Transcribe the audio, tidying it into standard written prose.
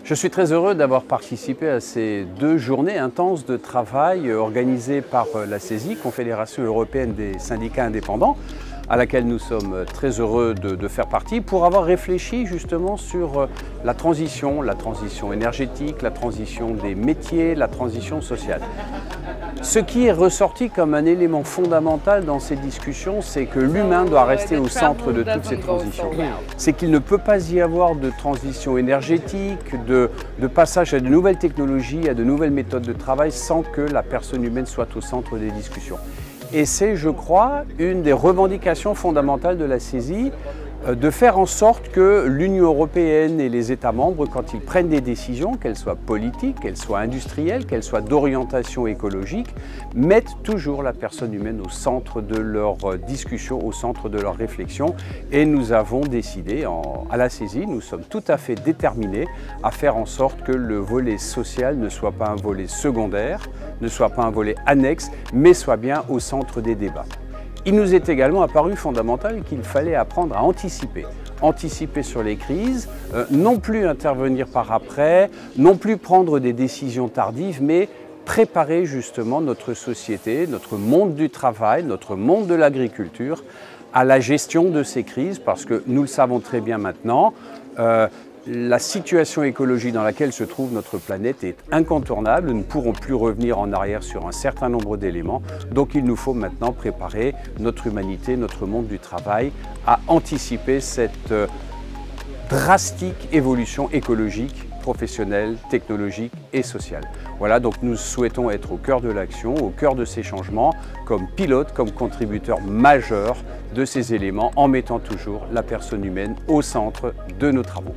Je suis très heureux d'avoir participé à ces 2 journées intenses de travail organisées par la CESI, Confédération européenne des syndicats indépendants, à laquelle nous sommes très heureux de faire partie, pour avoir réfléchi justement sur la transition énergétique, la transition des métiers, la transition sociale. Ce qui est ressorti comme un élément fondamental dans ces discussions, c'est que l'humain doit rester au centre de toutes ces transitions. C'est qu'il ne peut pas y avoir de transition énergétique, de passage à de nouvelles technologies, à de nouvelles méthodes de travail sans que la personne humaine soit au centre des discussions. Et c'est, je crois, une des revendications fondamentales de la CESI, de faire en sorte que l'Union européenne et les États membres, quand ils prennent des décisions, qu'elles soient politiques, qu'elles soient industrielles, qu'elles soient d'orientation écologique, mettent toujours la personne humaine au centre de leur discussion, au centre de leur réflexion. Et nous avons décidé, à la CESI, nous sommes tout à fait déterminés à faire en sorte que le volet social ne soit pas un volet secondaire, ne soit pas un volet annexe, mais soit bien au centre des débats. Il nous est également apparu fondamental qu'il fallait apprendre à anticiper. Anticiper sur les crises, non plus intervenir par après, non plus prendre des décisions tardives, mais préparer justement notre société, notre monde du travail, notre monde de l'agriculture à la gestion de ces crises, parce que nous le savons très bien maintenant, la situation écologique dans laquelle se trouve notre planète est incontournable. Nous ne pourrons plus revenir en arrière sur un certain nombre d'éléments. Donc il nous faut maintenant préparer notre humanité, notre monde du travail à anticiper cette drastique évolution écologique, professionnelle, technologique et sociale. Voilà, donc nous souhaitons être au cœur de l'action, au cœur de ces changements, comme pilote, comme contributeur majeur de ces éléments, en mettant toujours la personne humaine au centre de nos travaux.